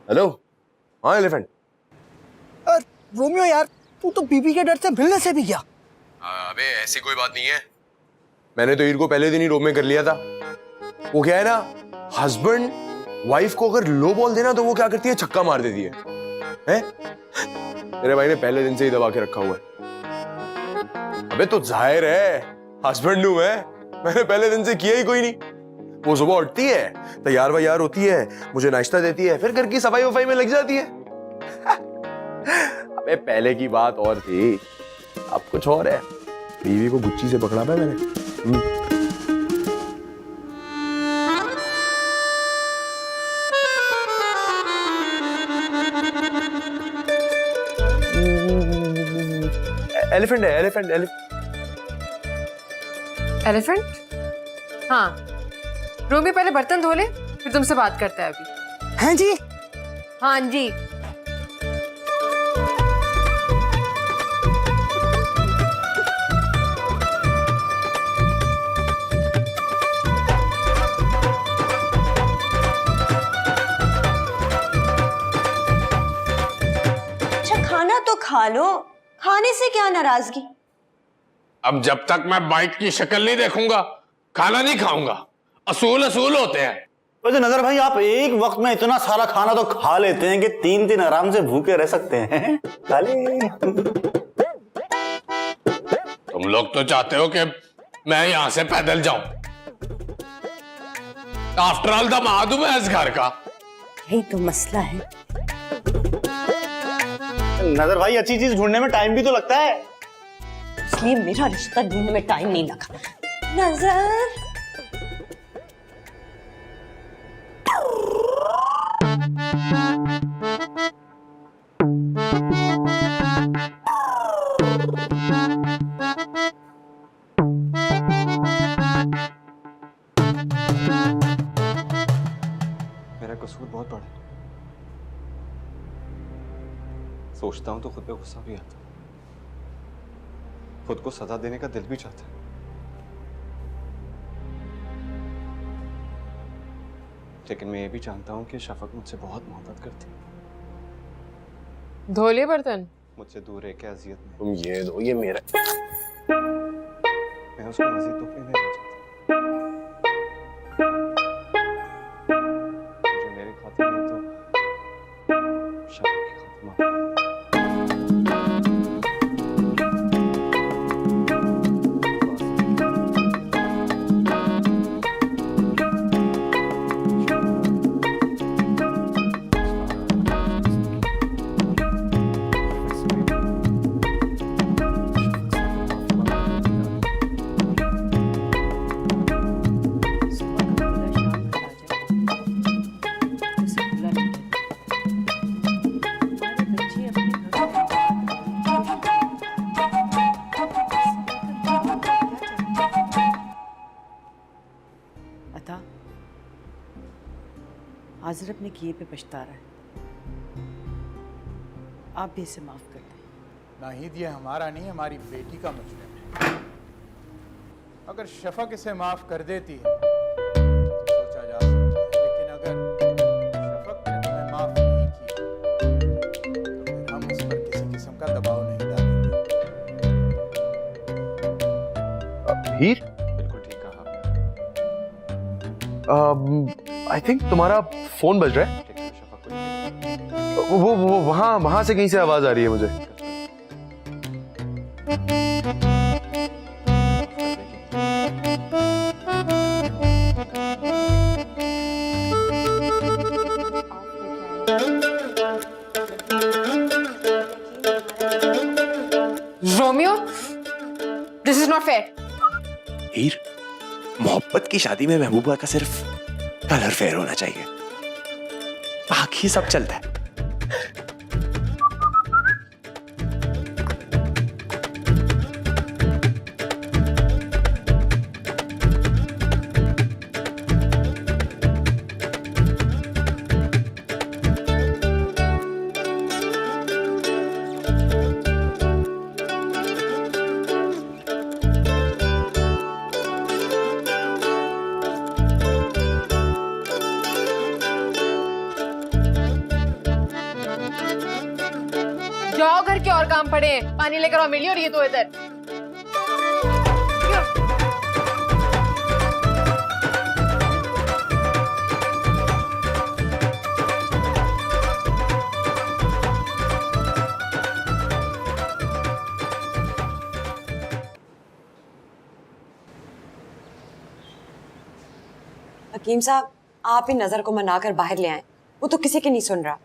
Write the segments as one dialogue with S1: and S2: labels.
S1: Hello. हाँ elephant.
S2: Romeo यार, तू तो बीबी के डर से मिलने से भी गया।
S1: अबे ऐसी कोई बात नहीं है, मैंने तो ईर को पहले दिन ही रोब में कर लिया था। वो क्या है ना, हस्बैंड वाइफ को अगर लो बॉल देना तो वो क्या करती है, छक्का मार देती है। मेरे भाई ने पहले दिन से ही दबा के रखा हुआ है। अबे तो जाहिर है हस्बैंड हूं मैंने पहले दिन से किया ही कोई नहीं। वो सुबह उठती है, तैयार वैयार होती है, मुझे नाश्ता देती है, फिर घर की सफाई वफाई में लग जाती है। अबे पहले की बात और थी, अब कुछ और है। बीवी को गुच्ची से पकड़ा था मैंने। एलिफेंट है, एलिफेंट
S3: एलिफेंट। हाँ रोमी पहले बर्तन धो ले, फिर तुमसे बात करता है अभी।
S2: हैं जी?
S3: हाँ जी।
S4: अच्छा खाना तो खा लो, खाने से क्या नाराजगी।
S5: अब जब तक मैं बाइट की शक्ल नहीं देखूंगा खाना नहीं खाऊंगा। असूल असूल होते हैं।
S6: वैसे नजर भाई, आप एक वक्त में इतना सारा खाना तो खा लेते हैं कि 3 दिन आराम से भूखे रह सकते हैं। खा ले।
S5: तुम लोग तो चाहते हो कि मैं यहां से पैदल जाऊं। आफ्टर ऑल दामाद हूं मैं इस घर का।
S4: यही तो मसला है।
S6: नजर भाई, अच्छी चीज ढूंढने में टाइम भी तो लगता है,
S4: इसलिए मेरा रिश्ता ढूंढने में टाइम नहीं लगा। नजर
S7: मेरा कसूर बहुत बड़ा है। सोचता हूं तो खुद पे गुस्सा भी आता है, खुद को सजा देने का दिल भी चाहता है, लेकिन मैं ये भी जानता हूं कि शफक मुझसे बहुत मोहब्बत करती है।
S3: धो लिए बर्तन?
S7: मुझसे दूर रह के अजियत में
S1: तुम ये दो, ये मेरा।
S7: मैं उसको मजीद दुख नहीं देना चाहता। मुझे मेरी खातिर नहीं तो शफक की खातिर माफ।
S8: अता, आज़र अपने किए पे पछता रहा है, आप भी इसे माफ कर दें।
S9: नाहिद, ये हमारा नहीं, हमारी बेटी का मुजरिम है। अगर शफक इसे माफ कर देती है तो सोचा जा सकता है, लेकिन अगर शफक ने तुम्हें माफ नहीं किया तो फिर हम उस पर किसी किस्म का दबाव नहीं डालेंगे।
S1: हीर,
S7: बिल्कुल ठीक कहा आपने।
S1: आई थिंक तुम्हारा फोन बज रहा है।
S7: लेकिन मैं शफक को नहीं
S1: वो वहां से कहीं से आवाज आ रही है मुझे।
S3: Romeo, this is not fair.
S1: Heer, मोहब्बत की शादी में महबूबा का सिर्फ कलर फेयर होना चाहिए, बाकी सब चलता है।
S3: घर के और काम पड़े हैं। पानी लेकर आओ मेरे लिए और ये दो इधर।
S4: हकीम साहब, आप ही नजर को मनाकर बाहर ले आए, वो तो किसी की नहीं सुन रहा।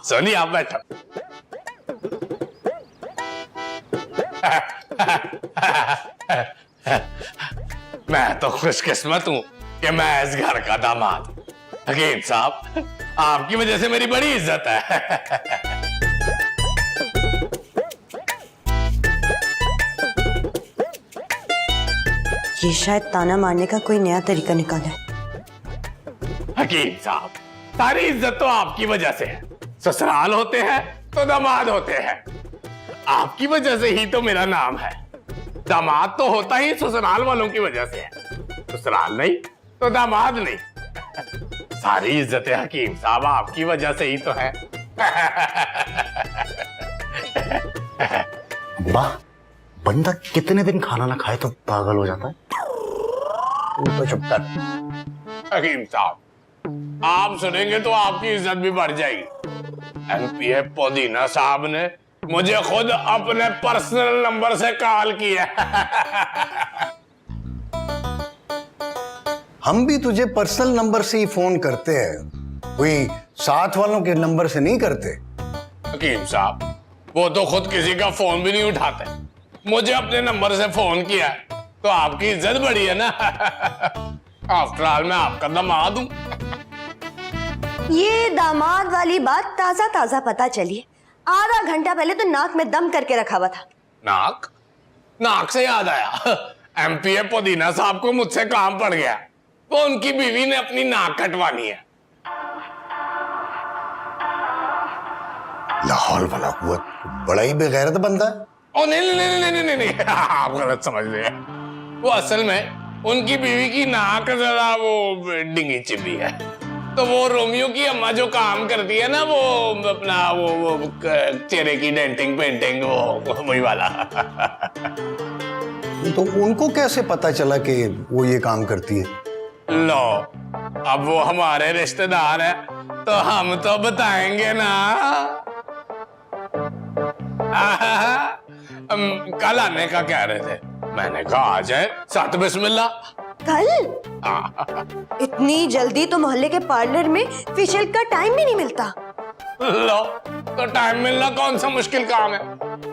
S5: सोनी आप बैठो। मैं तो खुशकिस्मत हूं कि मैं इस घर का दामाद हूं। हकीम साहब, आपकी वजह से मेरी बड़ी इज्जत है।
S4: ये शायद ताना मारने का कोई नया तरीका निकाला है।
S5: हकीम साहब, सारी इज्जत तो आपकी वजह से है। ससुराल होते हैं तो दामाद होते हैं। आपकी वजह से ही तो मेरा नाम है। दामाद तो होता ही ससुराल वालों की वजह से है। ससुराल नहीं तो दामाद नहीं। सारी इज्जतें हकीम साहब आपकी वजह से ही तो है।
S6: वाह, बंदा कितने दिन खाना ना खाए तो पागल हो जाता है। तू तो चुप कर।
S5: हकीम साहब, आप सुनेंगे तो आपकी इज्जत भी बढ़ जाएगी। एमपीए पुदीना साहब ने मुझे खुद अपने पर्सनल नंबर से कॉल किया।
S10: हम भी तुझे पर्सनल नंबर से ही फोन करते हैं, कोई साथ वालों के नंबर से नहीं करते।
S5: हकीम साहब, वो तो खुद किसी का फोन भी नहीं उठाते। मुझे अपने नंबर से फोन किया तो आपकी इज्जत बढ़ी है ना। आफ्टर ऑल मैं आपका दामाद हूं।
S4: ये दामाद वाली बात ताजा ताजा पता चली। आधा घंटा पहले तो नाक में दम करके रखा हुआ था।
S5: नाक नाक से याद आया, एमपीए पुदीना साहब को मुझसे काम पड़ गया। वो उनकी बीवी ने अपनी नाक कटवानी है।
S10: लाहौल वाला हुआ, बड़ा ही बेगैरत बंदा है।
S5: ओ नहीं नहीं नहीं नहीं नहीं, नहीं। आप गलत समझ रहे हैं। वो असल में उनकी बीवी की नाक जरा वो डिंगी चिबी है। तो वो रोमियो की अम्मा जो काम करती है ना, वो अपना वो चेहरे की डेंटिंग पेंटिंग, वो वही वाला।
S10: तो उनको कैसे पता चला कि वो ये काम करती है?
S5: लो, अब वो हमारे रिश्तेदार है तो हम तो बताएंगे ना। कल आने का कह रहे थे, मैंने कहा आ जाए, साथ बिस्मिल्लाह।
S4: कल? इतनी जल्दी तो मोहल्ले के पार्लर में फेशियल का टाइम भी नहीं मिलता।
S5: लो, तो टाइम मिलना कौन सा मुश्किल काम है।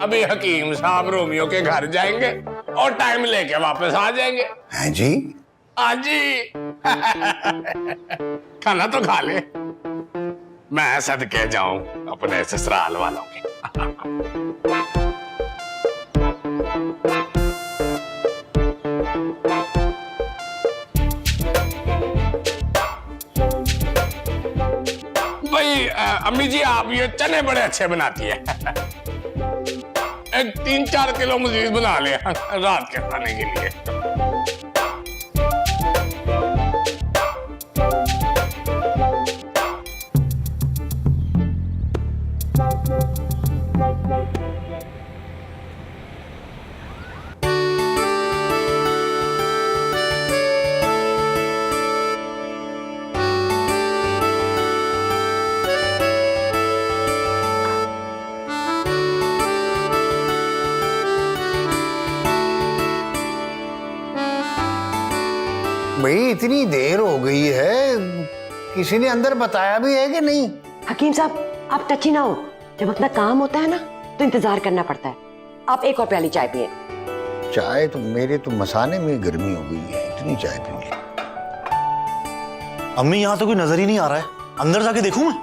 S5: अभी हकीम साहब रोमियो के घर जाएंगे और टाइम लेके वापस आ जाएंगे।
S10: हैं जी?
S5: हाँ जी। खाना तो खा ले, मैं सदके जाऊं अपने ससुराल वालों के। भाई अम्मी जी, आप ये चने बड़े अच्छे बनाती है। एक 3-4 किलो मजीद बना ले रात के खाने के लिए।
S10: भाई इतनी देर हो गई है, किसी ने अंदर बताया भी है कि नहीं?
S4: हकीम साहब, आप टची ना हो। जब अपना काम होता है ना तो इंतजार करना पड़ता है। आप एक और प्याली चाय पिए।
S10: चाय तो मेरे तो मसाने में गर्मी हो गई है, इतनी चाय पी ली।
S6: अम्मी, यहां तो कोई नजर ही नहीं आ रहा है, अंदर जाके देखूं मैं?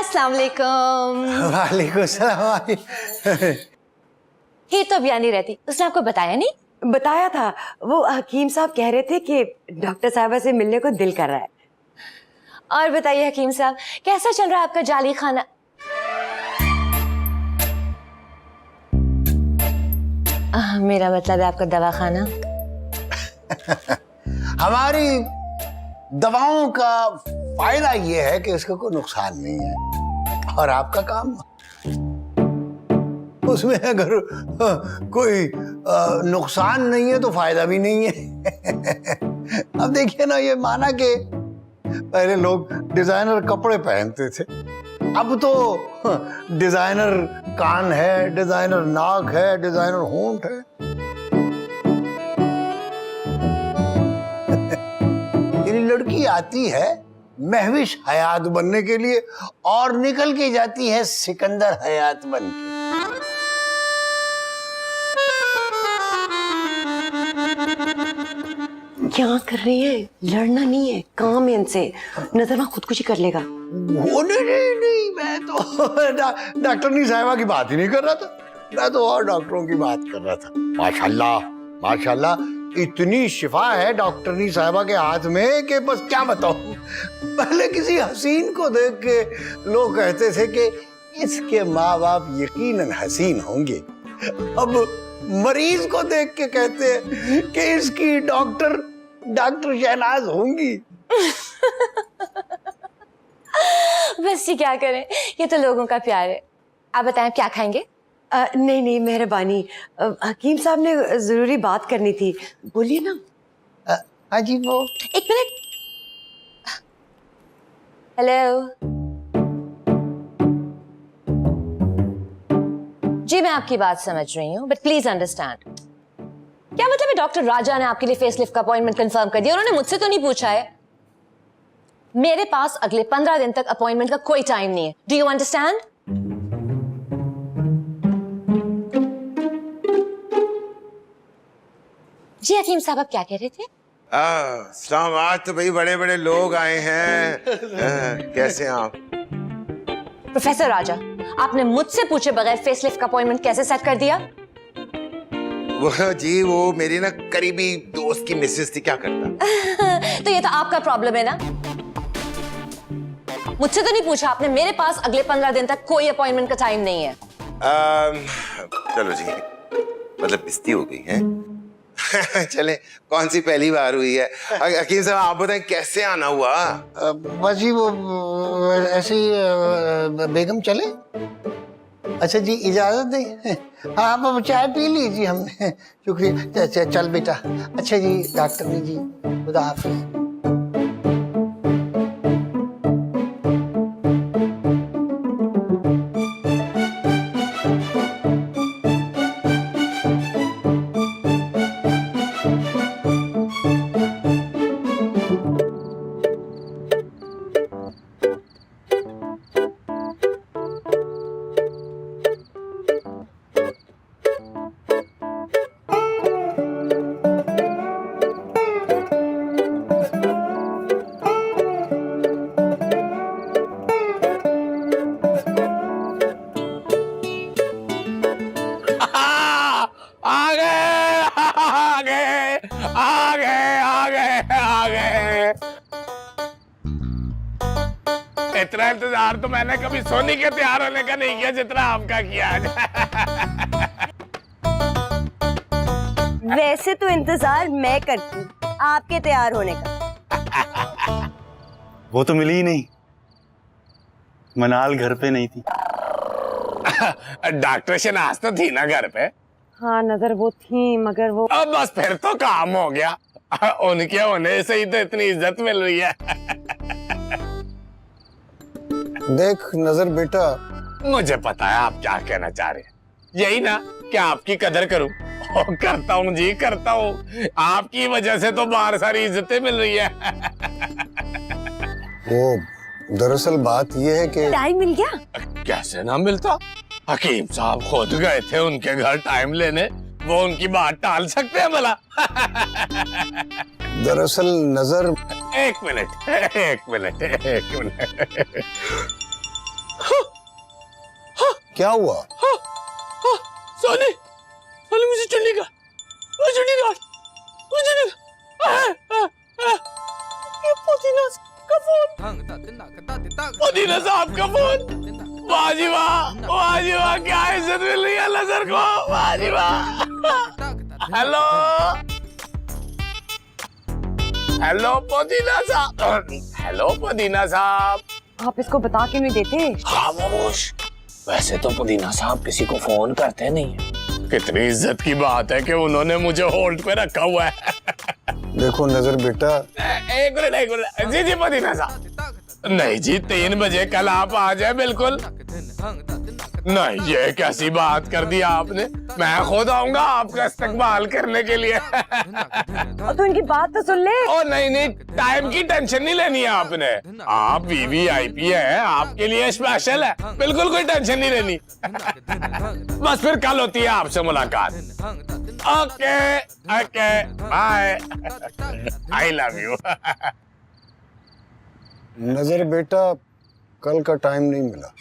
S4: अस्सलाम वालेकुम।
S10: वालेकुम सलाम।
S4: ये तो बयानी रहती, उसने आपको बताया नहीं? बताया था, वो हकीम साहब कह रहे थे कि डॉक्टर साहबा से मिलने को दिल कर रहा है।
S11: और बताइए हकीम साहब, कैसा चल रहा है आपका जाली खाना? मेरा मतलब है आपका दवा खाना।
S10: हमारी दवाओं का फायदा ये है कि इसका कोई नुकसान नहीं है, और आपका काम उसमें अगर कोई नुकसान नहीं है तो फायदा भी नहीं है। अब देखिए ना, ये माना कि पहले लोग डिजाइनर कपड़े पहनते थे, अब तो डिजाइनर कान है, डिजाइनर नाक है, डिजाइनर होंठ है। ये लड़की आती है महविश हयात बनने के लिए और निकल के जाती है सिकंदर हयात बन के।
S4: क्या कर रही है? लड़ना नहीं है, काम है इनसे। नजर वहां खुदकुशी कर लेगा।
S10: वो नहीं, मैं तो डॉक्टरनी साहिबा की बात ही नहीं कर रहा था, मैं तो और डॉक्टरों की बात कर रहा था। माशाल्लाह माशाल्लाह, इतनी शिफा है डॉक्टरनी साहिबा के हाथ में कि बस क्या बताऊं। पहले किसी हसीन को देख के लोग कहते थे कि इसके माँ बाप यकीनन हसीन होंगे, अब मरीज को देख के कहते हैं कि इसकी डॉक्टर शहनाज होंगी।
S11: बस ये क्या करें, ये तो लोगों का प्यार है। आप बताएं क्या खाएंगे?
S4: नहीं मेहरबानी, हकीम साहब ने जरूरी बात करनी थी, बोलिए ना।
S10: हाँ जी, वो
S11: एक मिनट। हेलो जी, मैं आपकी बात समझ रही हूँ, बट प्लीज अंडरस्टैंड। क्या मतलब है डॉक्टर राजा ने आपके लिए फेसलिफ्ट का अपॉइंटमेंट कंफर्म कर दिया? उन्होंने मुझसे तो नहीं पूछा है। मेरे पास अगले 15 दिन तक अपॉइंटमेंट का कोई टाइम नहीं है। Do you understand? जी हकीम साहब, आप क्या कह रहे थे?
S5: सलाम, आज तो भाई बड़े बड़े लोग आए हैं। कैसे हैं आप?
S11: प्रोफेसर राजा, आपने मुझसे पूछे बगैर फेसलिफ्ट का अपॉइंटमेंट कैसे सेट कर दिया?
S5: वो मेरी ना करीबी दोस्त की मिसेस थी, क्या करता।
S11: तो ये तो आपका प्रॉब्लम है ना, मुझसे तो नहीं पूछा आपने। मेरे पास अगले 15 दिन तक कोई अपॉइंटमेंट का टाइम नहीं है।
S5: चलो जी, मतलब बेइज्जती हो गई है। चले, कौन सी पहली बार हुई है। हकीम साहब आप बताएं कैसे आना हुआ?
S10: बस जी वो ऐसे ही बेगम चले। अच्छा जी, इजाजत दें? हाँ, आप चाय पी लीजिए, हमने शुक्रिया। चल बेटा। अच्छा जी डॉक्टर जी, खुदा हाफिज।
S5: इतना इंतजार तो मैंने कभी सोनी के तैयार होने का नहीं किया जितना आपका किया आज।
S11: वैसे तो इंतजार मैं करती हूँ आपके तैयार होने का।
S6: वो तो मिली ही नहीं, मनाल घर पे नहीं थी।
S5: डॉक्टर शनाज तो थी ना घर पे?
S4: हाँ नजर वो थी, मगर वो
S5: अब बस फिर तो काम हो गया। उनके होने से ही तो इतनी इज्जत मिल रही है।
S10: देख नजर बेटा,
S5: मुझे पता है आप क्या कहना चाह रहे हैं, यही ना कि आपकी कदर करूं। और करता हूँ जी, करता हूँ। आपकी वजह से तो बाहर सारी इज्जतें मिल रही है।
S10: वो दरअसल बात ये है कि
S11: टाइम मिल गया?
S5: कैसे ना मिलता, हकीम साहब खुद गए थे उनके घर टाइम लेने, वो उनकी बात टाल सकते हैं भला?
S10: दरअसल नजर,
S5: एक मिनट।
S10: क्या हुआ?
S5: सोनी मुझे चुन्नी का ये पुदीना का फोन। मदीना साहब का फोन। वाह जी वाह, वाह जी वाह, क्या इज्जत मिल रही है नजर को। वाह जी वाह। हेलो हेलो पुदीना साहब, हेलो पुदीना साहब।
S4: आप इसको बता क्यों नहीं देते?
S5: खामोश। वैसे तो पुदीना साहब किसी को फोन करते नहीं है। कितनी इज्जत की बात है कि उन्होंने मुझे होल्ड पे रखा हुआ है।
S10: देखो नजर बेटा,
S5: एक मिनट जी पुदीना साहब। नहीं जी, 3 बजे कल आप आ जाए बिल्कुल। नहीं, ये कैसी बात कर दी आपने। मैं खुद आऊंगा आपका इस्तकबाल करने के लिए।
S4: तो इनकी बात तो सुन ले।
S5: ओ नहीं, टाइम की टेंशन नहीं लेनी है आपने। आप वीवीआईपी है, आपके लिए स्पेशल है, बिल्कुल कोई टेंशन नहीं लेनी। बस फिर कल होती है आपसे मुलाकात। Okay okay bye, I love you.
S10: नजर बेटा, कल का टाइम नहीं मिला।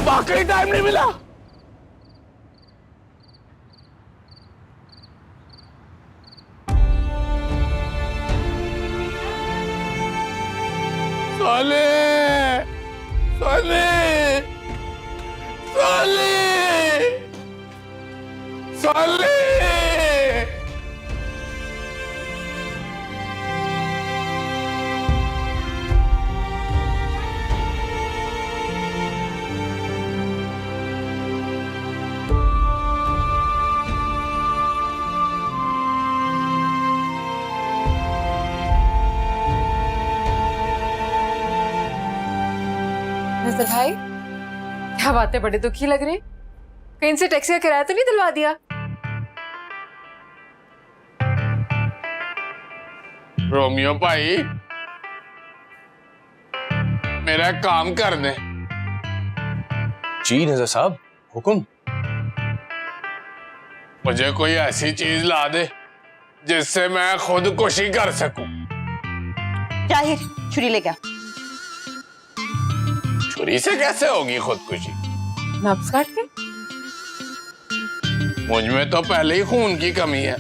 S5: वाकई टाइम नहीं मिला। सोले सोले सोले सोले।
S3: नजर भाई, क्या बातें बड़े दुखी लग रहे हैं। कहीं से टैक्सी का किराया तो नहीं दिलवा दिया?
S5: रोमियो भाई, मेरा काम कर दे।
S1: जी नजर साहब, हुक्म।
S5: मुझे कोई ऐसी चीज ला दे जिससे मैं खुदकुशी कर सकूं।
S8: जाहिर, छुरी ले गया।
S5: छुरी से कैसे होगी खुदकुशी?
S3: नब्ज काट के?
S5: मुझ में तो पहले ही खून की कमी है।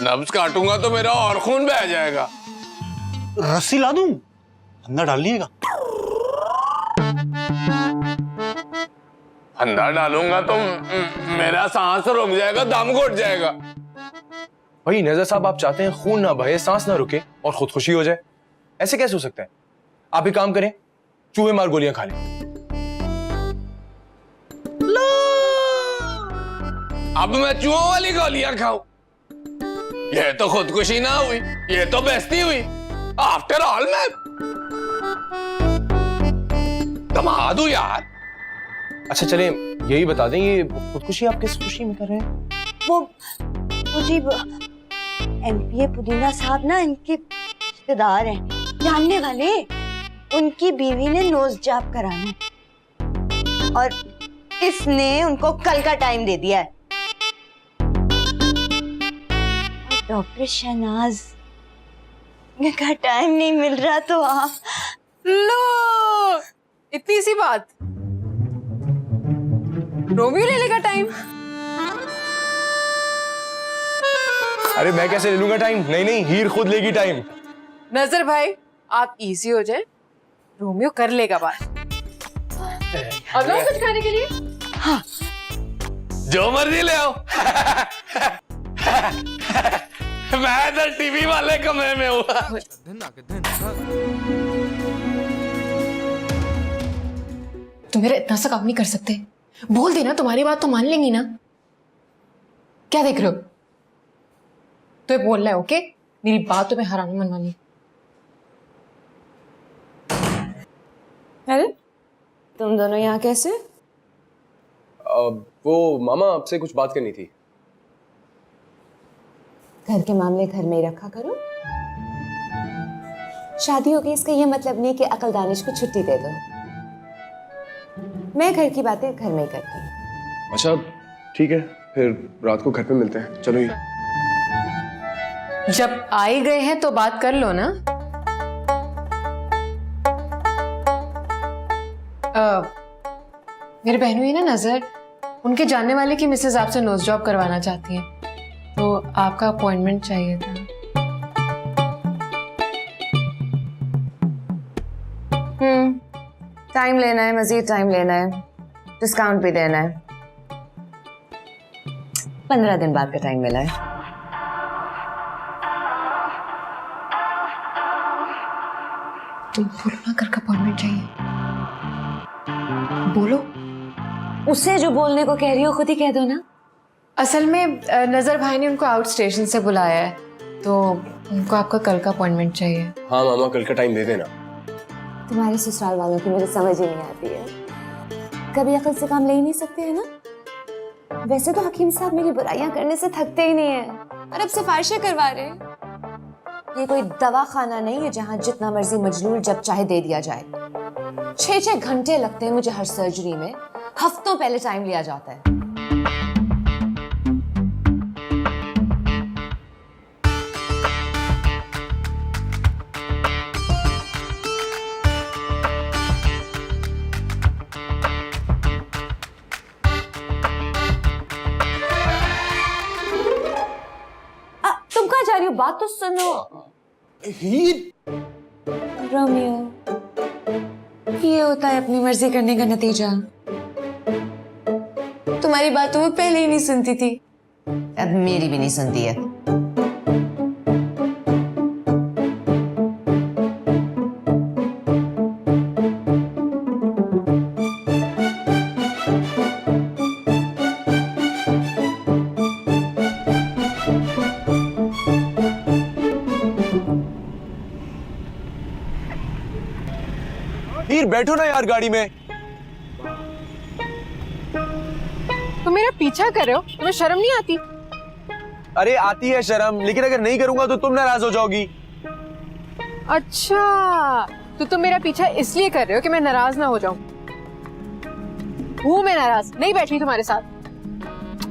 S5: नब्ज काटूंगा तो मेरा और खून बह जाएगा।
S6: रस्सी ला दूं, अंदर डालिएगा।
S5: अंदर डालूंगा तो मेरा सांस रुक जाएगा, दम घुट जाएगा।
S1: भाई नजर साहब, आप चाहते हैं खून ना बहे, सांस ना रुके और खुदकुशी हो जाए? ऐसे कैसे हो सकता है? आप एक काम करें, चूहे मार गोलियां खा लें।
S5: अब मैं चूहों वाली गोलियां खाऊं? ये तो खुदकुशी ना हुई, ये तो बेइज्जती हुई। आफ्टर ऑल मैं दमाद हूं यार।
S1: अच्छा चलें, यही बता दें, ये खुदकुशी आप किस खुशी में कर रहे हैं?
S12: वो जी एमपीए पुदीना साहब ना इनके रिश्तेदार हैं, जानने वाले। उनकी बीवी ने नोज जॉब कराना है और इसने उनको कल का टाइम दे दिया है। डॉक्टर शहनाज का टाइम नहीं मिल रहा तो आप
S3: लो, इतनी सी बात। रोमियो ले लेगा टाइम?
S1: अरे मैं कैसे ले लूंगा टाइम? नहीं नहीं, हीर खुद लेगी टाइम।
S3: नजर भाई, आप इजी हो जाए, रोमियो कर लेगा बात। अब लो कुछ खाने के लिए।
S12: हाँ,
S5: जो मर्जी ले आओ। मैं तो टीवी वाले कमरे में हूँ।
S3: तुम मेरा इतना सा काम नहीं कर सकते? बोल देना, तुम्हारी बात तो मान लेंगी ना। क्या देख रहे हो? तो बोलना है, ओके? मेरी बात तुम्हें हरानी मनवानी।
S11: तुम दोनों यहाँ कैसे?
S7: वो मामा आपसे कुछ बात करनी थी।
S11: घर के मामले घर में ही रखा करो। शादी हो गई इसका ये मतलब नहीं कि अकल दानिश को छुट्टी दे दो। मैं घर की बातें घर में ही करती हूँ।
S7: अच्छा ठीक है, फिर रात को घर पे मिलते हैं। चलो ये
S3: जब आ ही गए हैं तो बात कर लो ना। मेरे बहन हुई ना नजर, उनके जानने वाले की मिसेज आपसे नोज जॉब करवाना चाहती हैं, तो आपका अपॉइंटमेंट चाहिए था।
S11: टाइम लेना है, मजीद टाइम लेना है, डिस्काउंट भी देना है। 15 दिन बाद का टाइम मिला है।
S3: तुम बोलो ना, घर का अपॉइंटमेंट चाहिए। बोलो।
S11: उसे जो बोलने को कह रही हो खुद ही कह दो ना।
S3: असल में नजर भाई ने उनको आउट स्टेशन से बुलाया है, तो उनको आपका कल का अपॉइंटमेंट चाहिए।
S7: हाँ मामा, कल का टाइम दे देना।
S11: तुम्हारे ससुराल वालों की मुझे समझ ही नहीं आती है। कभी अकल से काम ले ही नहीं सकते हैं ना। वैसे तो हकीम साहब मेरी बुराइयां करने से थकते ही नहीं है, और अब सिफारिशें करवा रहे हैं। ये कोई दवा खाना नहीं है जहां जितना मर्जी मजलूल जब चाहे दे दिया जाए। 6-6 घंटे लगते हैं मुझे हर सर्जरी में, हफ्तों पहले टाइम लिया जाता है। तुम कहाँ जा रही हो? बात तो सुनो। रोमियो, ये होता है अपनी मर्जी करने का नतीजा। तुम्हारी बातों में पहले ही नहीं सुनती थी, अब मेरी भी नहीं सुनती है।
S1: हीर बैठो ना यार गाड़ी में।
S3: तुम मेरा पीछा कर रहे हो, तुम्हें शर्म नहीं आती?
S1: अरे आती है शर्म, लेकिन अगर नहीं करूंगा तो तुम नाराज हो जाओगी।
S3: अच्छा, तो तुम मेरा पीछा इसलिए कर रहे हो कि मैं नाराज ना हो जाऊं? हूं मैं नाराज, नहीं बैठ रही तुम्हारे साथ।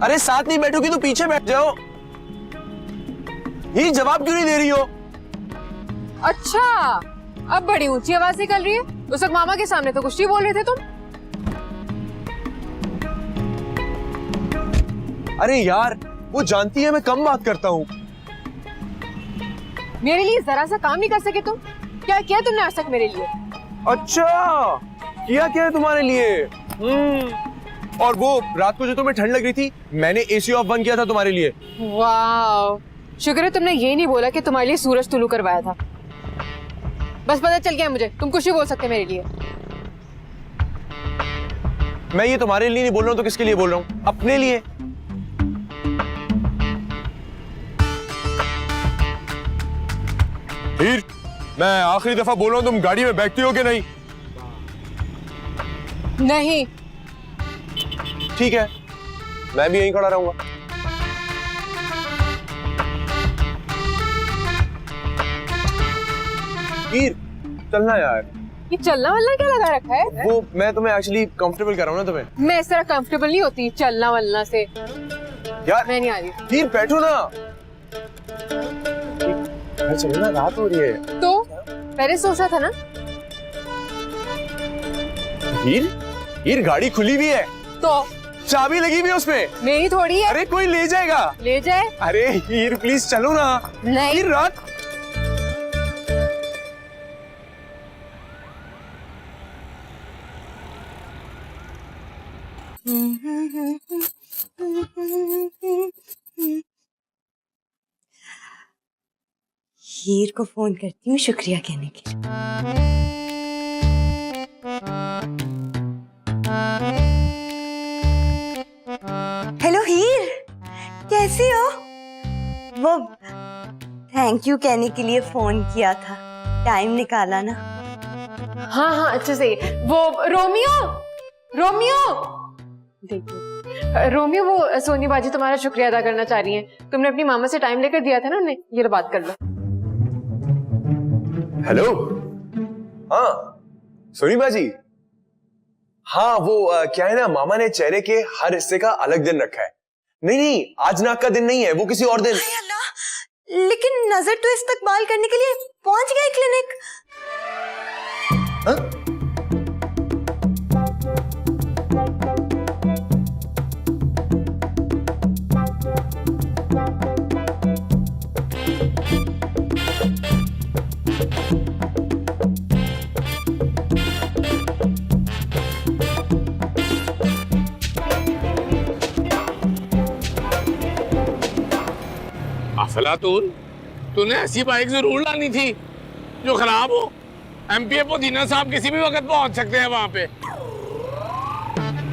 S1: अरे साथ नहीं बैठोगी तो पीछे बैठ जाओ। हीर जवाब क्यों नहीं दे रही हो?
S3: अच्छा, अब बड़ी ऊंची आवाज निकल रही है। उस वक्त मामा के सामने तो कुछ नहीं बोल रहे थे तुम।
S1: अरे यार, वो जानती है मैं कम बात करता हूँ।
S3: मेरे लिए जरा सा काम नहीं कर सके तुम? क्या किया तुमने आज तक मेरे लिए?
S1: अच्छा, किया क्या है तुम्हारे लिए? और वो रात को जो तुम्हें ठंड लग रही थी, मैंने एसी ऑफ बंद किया था तुम्हारे लिए।
S3: वाह, शुक्र है तुमने ये नहीं बोला कि तुम्हारे लिए सूरज तुलू करवाया था। बस पता चल गया मुझे, तुम कुछ भी बोल सकते मेरे लिए।
S1: मैं ये तुम्हारे लिए नहीं बोल रहा हूँ तो किसके लिए बोल रहा हूँ? अपने लिए। हीर, मैं आखिरी दफा बोल रहा हूँ, तुम गाड़ी में बैठती हो कि नहीं?
S3: नहीं।
S1: ठीक है, मैं भी यहीं खड़ा रहूंगा। हीर, चलना यार।
S3: ये चलना वलना क्या लगा रखा है?
S1: वो मैं तुम्हें एक्चुअली कंफर्टेबल कर रहा हूँ ना तुम्हें।
S3: मैं इस तरह कंफर्टेबल नहीं होती चलना वलना से।
S1: यार
S3: मैं नहीं आ रही।
S1: हीर बैठो ना। चलो ना, रात हो रही है।
S3: तो पहले सोचा था ना।
S1: हीर, हीर गाड़ी खुली हुई है
S3: तो
S1: चाबी लगी हुई है उसमें।
S3: मेरी थोड़ी है।
S1: अरे कोई ले जाएगा।
S3: ले जाए।
S1: अरे हीर प्लीज चलो ना।
S3: नहीं।
S1: हीर रात।
S12: हीर को फोन करती हूँ शुक्रिया कहने के लिए। हेलो हीर, कैसी हो? वो थैंक यू कहने के लिए फोन किया था, टाइम निकाला ना।
S3: हाँ हाँ, अच्छे से। वो रोमियो, रोमियो, देखो रोमियो, वो सोनी बाजी तुम्हारा शुक्रिया अदा करना चाह रही हैं। तुमने अपनी मामा से टाइम लेकर दिया था ना उन्हें, ये लो बात कर लो।
S1: हेलो, हाँ सोनी बाजी। हाँ वो क्या है ना, मामा ने चेहरे के हर हिस्से का अलग दिन रखा है। नहीं, आज नाक का दिन नहीं है, वो किसी और दिन।
S12: हाय अल्लाह, लेकिन नजर तो इस्तकबाल करने के लिए पहुंच गए क्लिनिक।
S1: हाँ?
S5: अफलातून, तूने ऐसी बाइक जरूर लानी थी जो खराब हो। एमपीए पुदीना साहब किसी भी वक्त पहुंच सकते हैं वहां पे।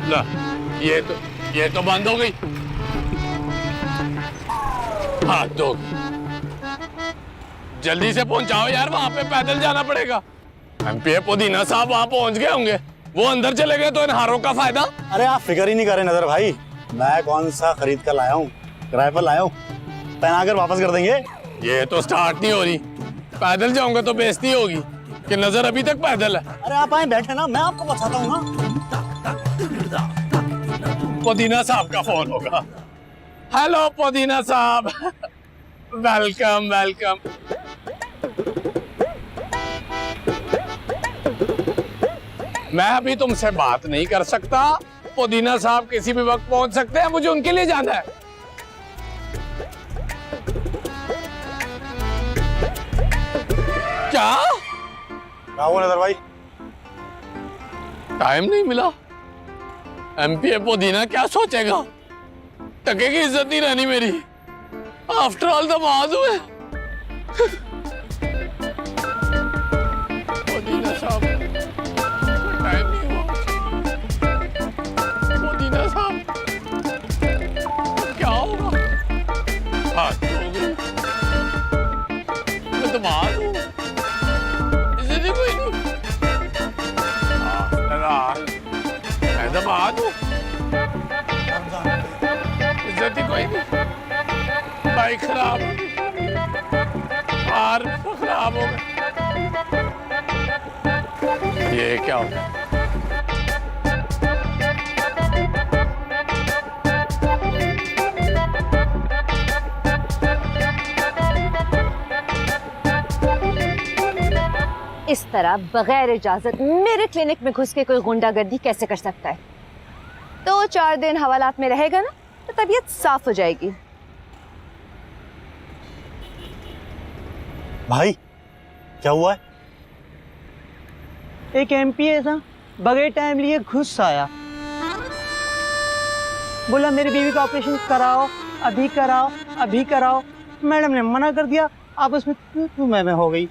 S5: ला, ये तो बंद हो गई। हाथ धो, जल्दी से पहुंचाओ यार, वहां पे पैदल जाना पड़ेगा। एमपीए पुदीना साहब वहां पहुंच गए होंगे, वो अंदर चले गए तो इन हारों का फायदा।
S6: अरे आप फिक्र ही नहीं कर रहे नजर भाई, मैं कौन सा खरीद कर लाया हूँ, किराए पर लाया हूँ, पहना कर वापस कर देंगे।
S5: ये तो स्टार्ट नहीं हो रही, पैदल जाऊंगा तो बेइज्जती होगी कि नजर अभी तक पैदल है।
S6: अरे आप आए बैठे ना, मैं आपको बताता हूँ ना।
S5: पुदीना साहब का फोन होगा। हेलो पुदीना साहब, वेलकम वेलकम। मैं अभी तुमसे बात नहीं कर सकता, पुदीना साहब किसी भी वक्त पहुंच सकते हैं, मुझे उनके लिए जाना है। क्या
S6: हुआ नजर भाई?
S5: टाइम नहीं मिला? एमपीए पुदीना क्या सोचेगा? टके की इज्जत नहीं रहनी मेरी। आफ्टर ऑल दमाद हुए। पुदीना साहब, टाइम नहीं हुआ। पुदीना साहब, क्या होगा? हाथ हो गए। मैं दमाद हूँ, इज्जत ही कोई नहीं। मैं दमाद हूँ, इज्जत ही कोई नहीं। बाइक खराब हो गई, कार खराब हो गई। ये क्या हो गया?
S11: इस तरह बगैर इजाजत मेरे क्लिनिक में घुस के कोई गुंडागर्दी कैसे कर सकता है? तो 4 दिन हवालात में रहेगा ना तो तबीयत साफ हो जाएगी।
S6: भाई क्या हुआ है?
S2: एक एमपीए था, बगैर टाइम लिए घुस आया, बोला मेरी बीवी का ऑपरेशन कराओ, अभी कराओ, अभी कराओ। मैडम ने मना कर दिया, आपस में तू मैं हो गई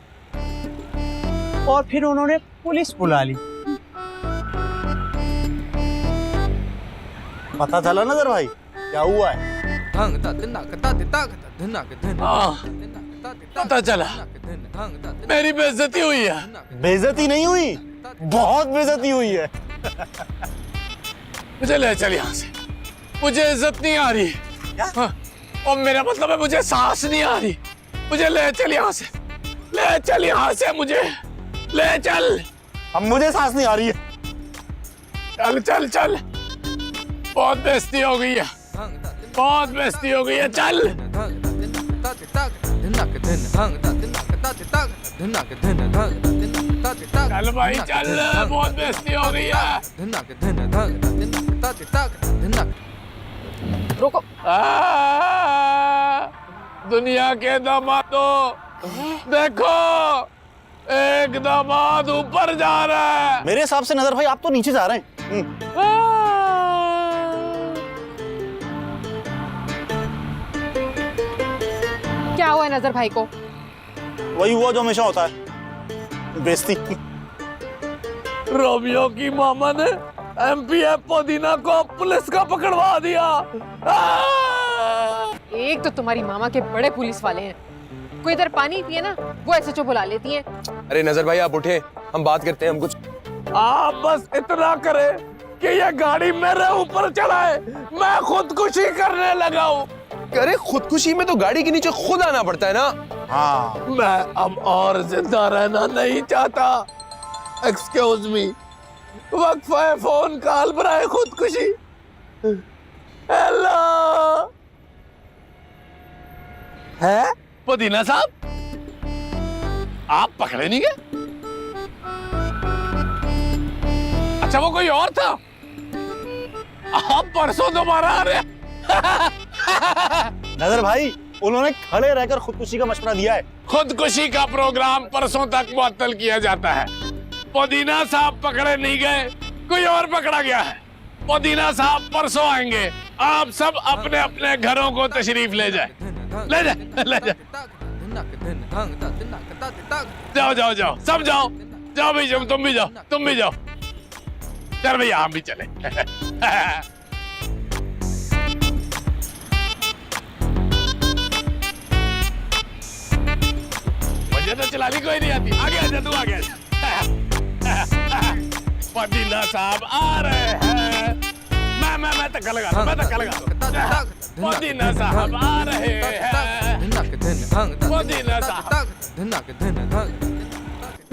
S2: और फिर उन्होंने पुलिस बुला ली।
S6: पता चला नजर भाई क्या हुआ है?
S5: पता चला, मेरी बेइज्जती हुई है।
S6: बेइज्जती नहीं हुई, बहुत बेइज्जती हुई है।
S5: मुझे ले चल यहाँ से, मुझे इज्जत नहीं आ रही। हाँ, और मेरा मतलब है मुझे सांस नहीं आ रही। मुझे ले चल यहाँ से, ले चल यहाँ से, मुझे ले चल।
S6: अब मुझे सांस नहीं आ रही है।
S5: चल चल चल, बहुत बेइज्जती हो गई है, बहुत बेइज्जती हो गई है। चल चल भाई चल, बहुत बेइज्जती हो गई है।
S3: रुको,
S5: दुनिया के दामादों, देखो एक दामाद ऊपर जा रहा है।
S6: मेरे हिसाब से नजर भाई आप तो नीचे जा रहे हैं।
S3: क्या हुआ है नजर भाई को?
S6: वही हुआ जो हमेशा होता है, बेइज्जती।
S5: रोमियो की मामा ने एमपीएफ पुदीना को पुलिस का पकड़वा दिया।
S3: एक तो तुम्हारी मामा के बड़े पुलिस वाले हैं, कोई इधर पानी पिए ना वो एसएचओ बुला लेती हैं।
S1: अरे नजर भाई आप उठे, हम बात करते हैं। हम कुछ
S5: आप बस इतना करें कि ये गाड़ी मेरे ऊपर चढ़ाए, मैं खुदकुशी करने लगा हूँ।
S1: अरे खुदकुशी में तो गाड़ी के नीचे खुद आना पड़ता है ना।
S6: हाँ,
S5: मैं अब और जिंदा रहना नहीं चाहता। एक्सक्यूज मी, वक्फा है फोन कॉल पर आए खुदकुशी। हेलो, है पुदीना साहब, आप पकड़े नहीं गए? अच्छा वो कोई और था? आप परसों दोबारा आ रहे?
S6: नजर भाई, उन्होंने खड़े रहकर खुदकुशी का मशवरा दिया है।
S5: खुदकुशी का प्रोग्राम परसों तक मुअत्तल किया जाता है। पुदीना साहब पकड़े नहीं गए, कोई और पकड़ा गया है। पुदीना साहब परसों आएंगे। आप सब अपने अपने घरों को तशरीफ ले जाए, ले जाए, ले जाए। जाओ जाओ जाओ, सब जाओ, जाओ भी, जाओ, तुम भी जाओ, तुम भी जाओ। चल भैया हम भी चले। मुझे तो चलानी कोई नहीं आती। आगे आजा, तू आगे आजा। पुदीना साहब आ रहे हैं। मैं धक्का लगा दूं, मैं धक्का लगा दूं। पुदीना साहब आ रहे हैं। पुदीना साहब।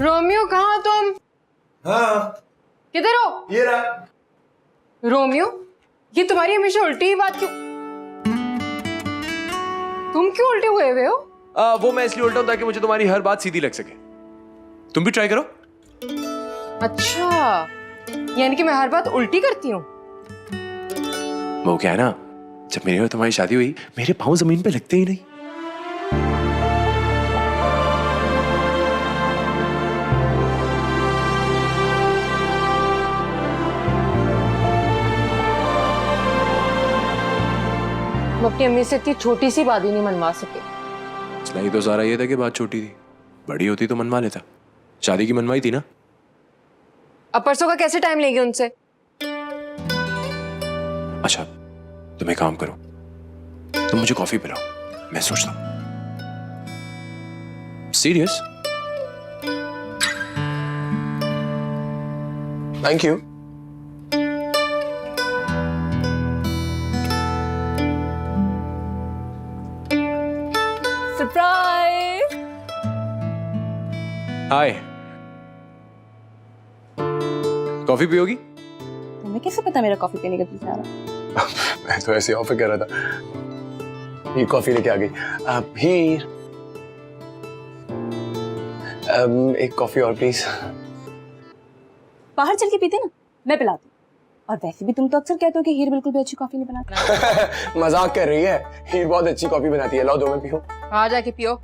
S3: रोमियो कहाँ तुम?
S1: हाँ
S3: किधर हो?
S1: ये रहा।
S3: रोमियो, ये तुम्हारी हमेशा उल्टी ही बात क्यों? तुम क्यों उल्टे हुए हो?
S1: वो मैं इसलिए उल्टा हूं ताकि मुझे तुम्हारी हर बात सीधी लग सके। तुम भी ट्राई करो।
S3: अच्छा, यानी कि मैं हर बात उल्टी करती हूँ।
S1: वो क्या है ना, जब मेरी और तुम्हारी शादी हुई, मेरे पाँव जमीन पे लगते ही नहीं।
S3: वो अपनी अम्मी से इतनी छोटी सी बात ही नहीं मनवा सके।
S1: इसलिए तो सारा ये था कि बात छोटी थी, बड़ी होती तो मनवा लेता। शादी की मनवाई थी ना।
S3: अब परसों का कैसे टाइम लेंगे उनसे?
S1: अच्छा तुम एक काम करो, तुम मुझे कॉफी पिलाओ, मैं सोचता हूं। Serious? Thank you.
S11: Surprise.
S1: Hi, coffee पियोगी?
S11: तुम्हें कैसे पता मेरा कॉफी पीने का पीछा रहा?
S1: मैं तो ऐसे ऑफर कर रहा था। ये कॉफी लेके आ गई। हीर, एक कॉफी और प्लीज।
S11: बाहर चल के पीते ना, मैं पिलाती हूँ। और वैसे भी तुम तो अक्सर कहते हो कि हीर बिल्कुल भी अच्छी कॉफी नहीं बनाती।
S1: मजाक कर रही है, हीर बहुत अच्छी कॉफी बनाती है। लाओ दो, मैं पीऊं।
S3: आ जाके पियो।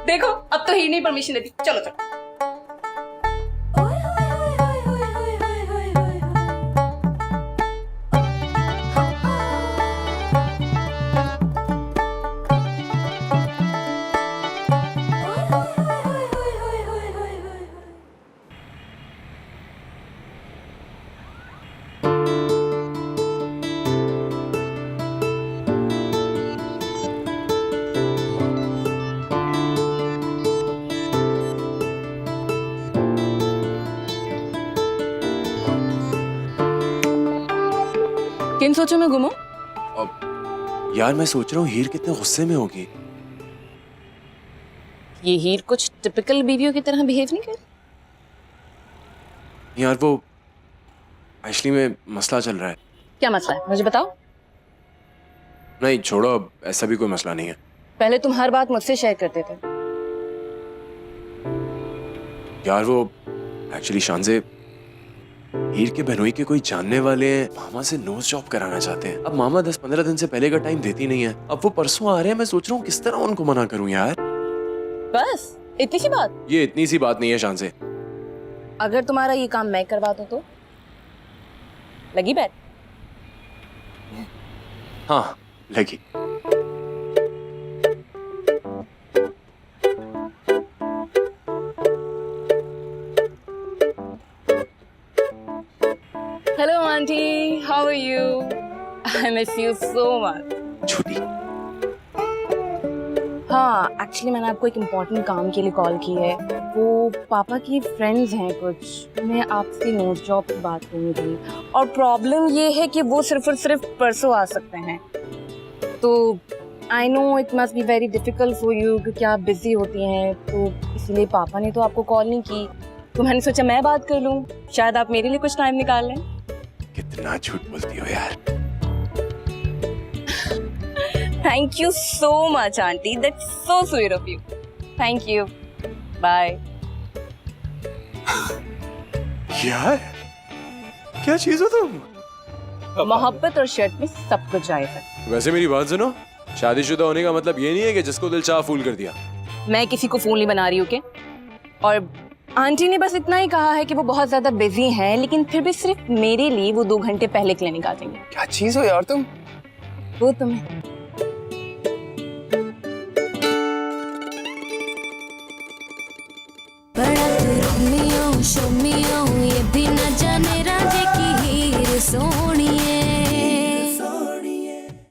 S11: देखो अब तो हीर नहीं परमिशन देती। चलो चलो। किन सोचो में घूमो?
S1: यार मैं सोच रहा हूँ हीर कितने गुस्से में होगी।
S11: ये हीर कुछ टिपिकल बीवियों की तरह बिहेव नहीं कर।
S1: यार वो एक्चुअली में मसला चल रहा है।
S11: क्या मसला है मुझे बताओ।
S1: नहीं छोड़ो, अब ऐसा भी कोई मसला नहीं है।
S11: पहले तुम हर बात मुझसे शेयर करते थे।
S1: यार वो एक्चुअली शानजे हीर के बहनोई के कोई जानने वाले मामा से नोज जॉब कराना चाहते हैं। अब मामा 10-15 दिन से पहले का टाइम देती नहीं है। अब वो परसों आ रहे हैं, मैं सोच रहा हूँ किस तरह उनको मना करूं यार।
S11: बस इतनी सी बात?
S1: ये इतनी सी बात नहीं है शानजे।
S11: अगर तुम्हारा ये काम मैं करवा दूं तो लगी बैठ?
S1: हाँ लगी।
S11: Hello aunty, how are you? I miss you so much.
S1: छुट्टी?
S11: हाँ एक्चुअली मैंने आपको एक इम्पोर्टेंट काम के लिए कॉल की है।
S13: वो पापा की फ्रेंड्स हैं कुछ, मैं आपसे नोज जॉब की बात करनी थी। और प्रॉब्लम ये है कि वो सिर्फ और सिर्फ परसों आ सकते हैं। तो I know it must be very difficult for you क्योंकि आप बिजी होती हैं, तो इसलिए पापा ने तो आपको कॉल नहीं की, तो मैंने सोचा मैं बात कर लूँ, शायद आप मेरे लिए कुछ टाइम निकाल लें।
S5: कितना झूठ बोलती हो यार।
S13: Thank you so much aunty, that's so sweet of you. Thank you, bye.
S1: यार क्या चीज हो तुम?
S13: मोहब्बत और शर्ट में सब कुछ जायज है।
S1: वैसे मेरी बात सुनो, शादीशुदा होने का मतलब ये नहीं है कि जिसको दिल चाहा फूल कर दिया।
S13: मैं किसी को फूल नहीं बना रही हूँ के, और आंटी ने बस इतना ही कहा है कि वो बहुत ज्यादा बिजी हैं, लेकिन फिर भी सिर्फ मेरे लिए वो 2 घंटे पहले क्लिनिक आ जाएंगे।
S1: क्या चीज हो यार तुम?
S13: वो तुम्हें
S3: But I could only show